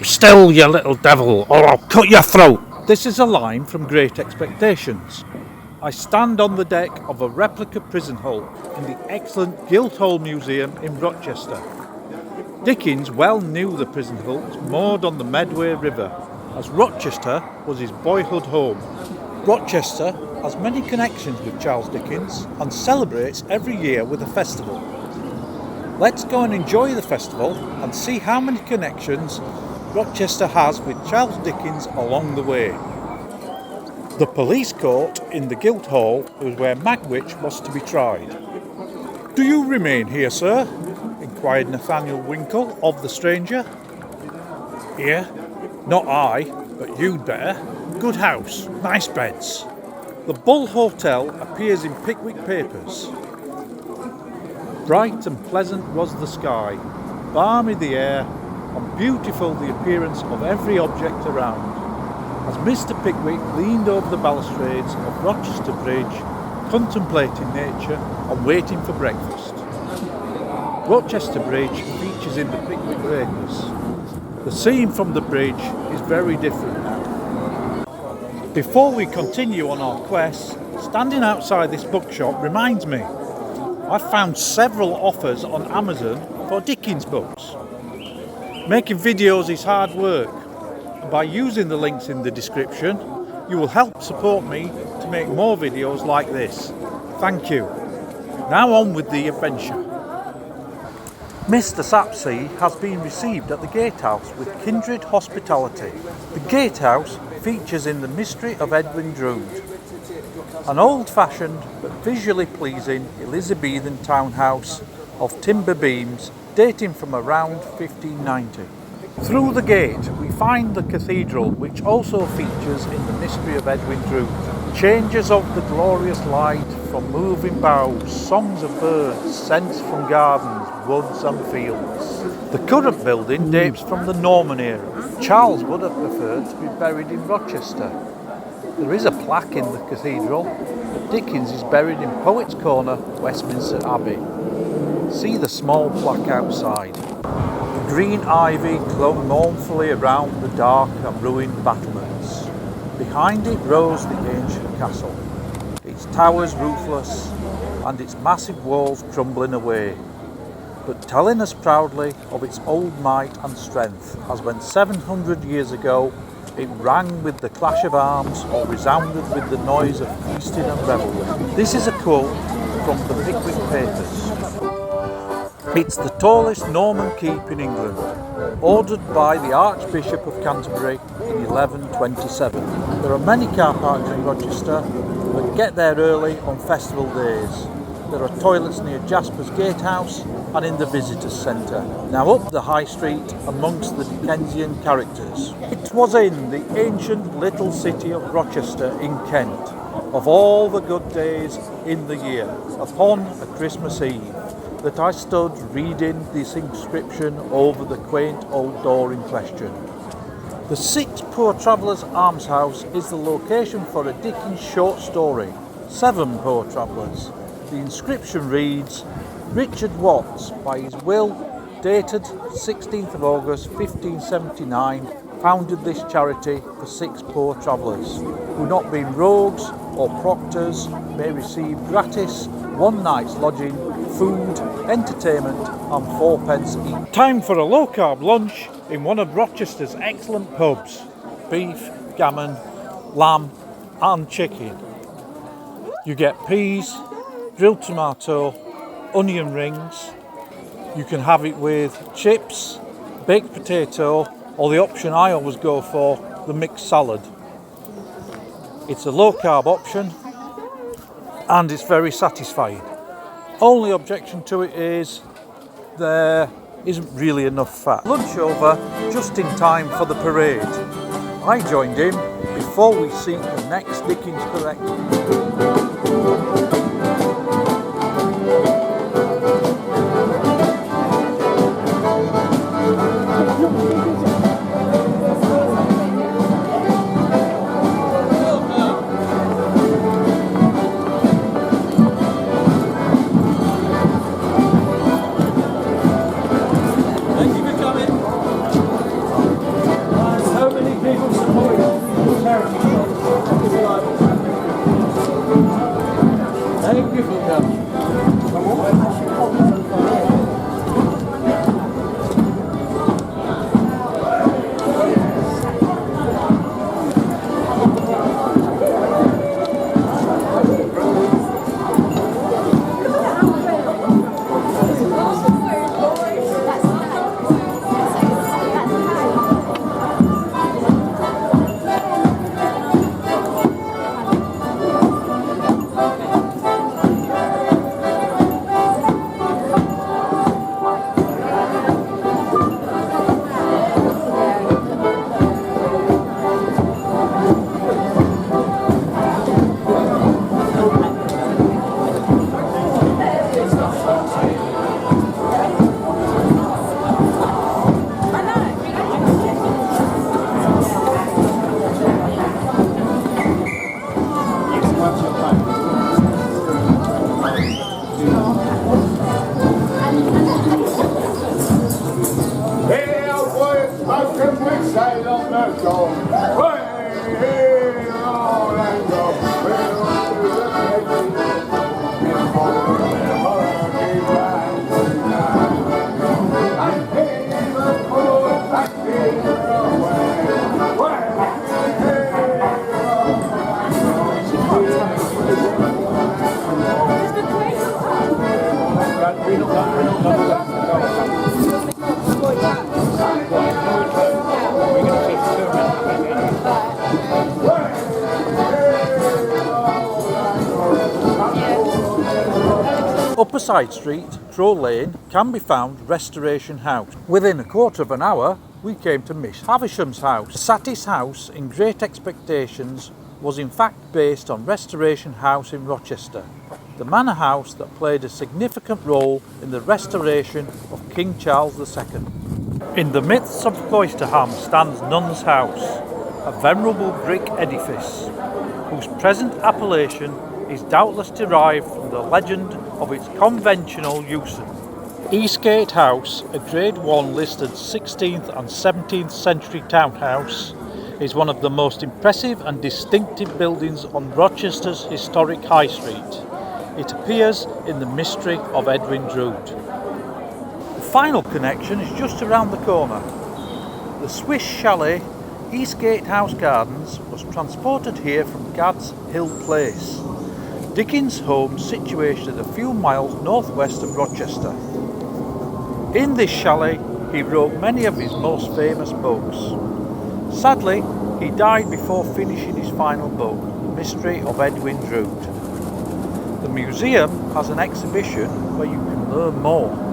Still, you little devil, or I'll cut your throat. This is a line from Great Expectations. I stand on the deck of a replica prison hull in the excellent Guildhall Museum in Rochester. Dickens well knew the prison hulks moored on the Medway River, as Rochester was his boyhood home. Rochester has many connections with Charles Dickens and celebrates every year with a festival. Let's go and enjoy the festival and see how many connections Rochester has with Charles Dickens along the way. The police court in the Guildhall was where Magwitch was to be tried. "Do you remain here, sir?" inquired Nathaniel Winkle of the stranger. "Here? Not I, but you'd better. Good house, nice beds." The Bull Hotel appears in Pickwick papers. Bright and pleasant was the sky, balmy the air, and beautiful the appearance of every object around, as Mr. Pickwick leaned over the balustrades of Rochester Bridge, contemplating nature and waiting for breakfast. Rochester Bridge features in the Pickwick Papers. The scene from the bridge is very different now. Before we continue on our quest, standing outside this bookshop reminds me, I've found several offers on Amazon for Dickens books. Making videos is hard work, and by using the links in the description, you will help support me to make more videos like this. Thank you. Now on with the adventure. Mr. Sapsea has been received at the Gatehouse with kindred hospitality. The Gatehouse features in The Mystery of Edwin Drood, an old-fashioned but visually pleasing Elizabethan townhouse of timber beams dating from around 1590. Through the gate we find the cathedral, which also features in The Mystery of Edwin Drood. Changes of the glorious light from moving boughs, songs of birds, scents from gardens, woods and fields. The current building dates from the Norman era. Charles would have preferred to be buried in Rochester. There is a plaque in the cathedral, but Dickens is buried in Poets' Corner, Westminster Abbey. See the small plaque outside. The green ivy clung mournfully around the dark and ruined battlements. Behind it rose the ancient castle, its towers roofless and its massive walls crumbling away, but telling us proudly of its old might and strength, as when 700 years ago it rang with the clash of arms or resounded with the noise of feasting and revelry. This is a quote from the Pickwick Papers. It's the tallest Norman keep in England, ordered by the Archbishop of Canterbury in 1127. There are many car parks in Rochester, but get there early on festival days. There are toilets near Jasper's Gatehouse and in the Visitors Centre. Now up the High Street amongst the Dickensian characters. It was in the ancient little city of Rochester in Kent, of all the good days in the year, upon a Christmas Eve, that I stood reading this inscription over the quaint old door in question. The Six Poor Travellers Almshouse is the location for a Dickens short story, Seven Poor Travellers. The inscription reads, "Richard Watts, by his will, dated 16th of August 1579, founded this charity for six poor travellers, who not being rogues or proctors may receive gratis one night's lodging, food, entertainment and fourpence each." Time for a low-carb lunch in one of Rochester's excellent pubs. Beef, gammon, lamb and chicken. You get peas, grilled tomato, onion rings. You can have it with chips, baked potato, or the option I always go for, the mixed salad. It's a low-carb option and it's very satisfying. Only objection to it is there isn't really enough fat. Lunch over just in time for the parade. I joined him before we seek the next Dickens collection. Thank you for coming. Upper Side Street, Crow Lane, can be found Restoration House. Within a quarter of an hour, we came to Miss Havisham's house. Satis House, in Great Expectations, was in fact based on Restoration House in Rochester, the manor house that played a significant role in the restoration of King Charles II. In the midst of Cloisterham stands Nuns House, a venerable brick edifice, whose present appellation is doubtless derived from the legend of its conventional use. Eastgate House, a Grade 1 listed 16th and 17th century townhouse, is one of the most impressive and distinctive buildings on Rochester's historic High Street. It appears in The Mystery of Edwin Drood. The final connection is just around the corner. The Swiss chalet Eastgate House Gardens was transported here from Gad's Hill Place, Dickens' home situated a few miles northwest of Rochester. In this chalet he wrote many of his most famous books. Sadly, he died before finishing his final book, The Mystery of Edwin Drood. The museum has an exhibition where you can learn more.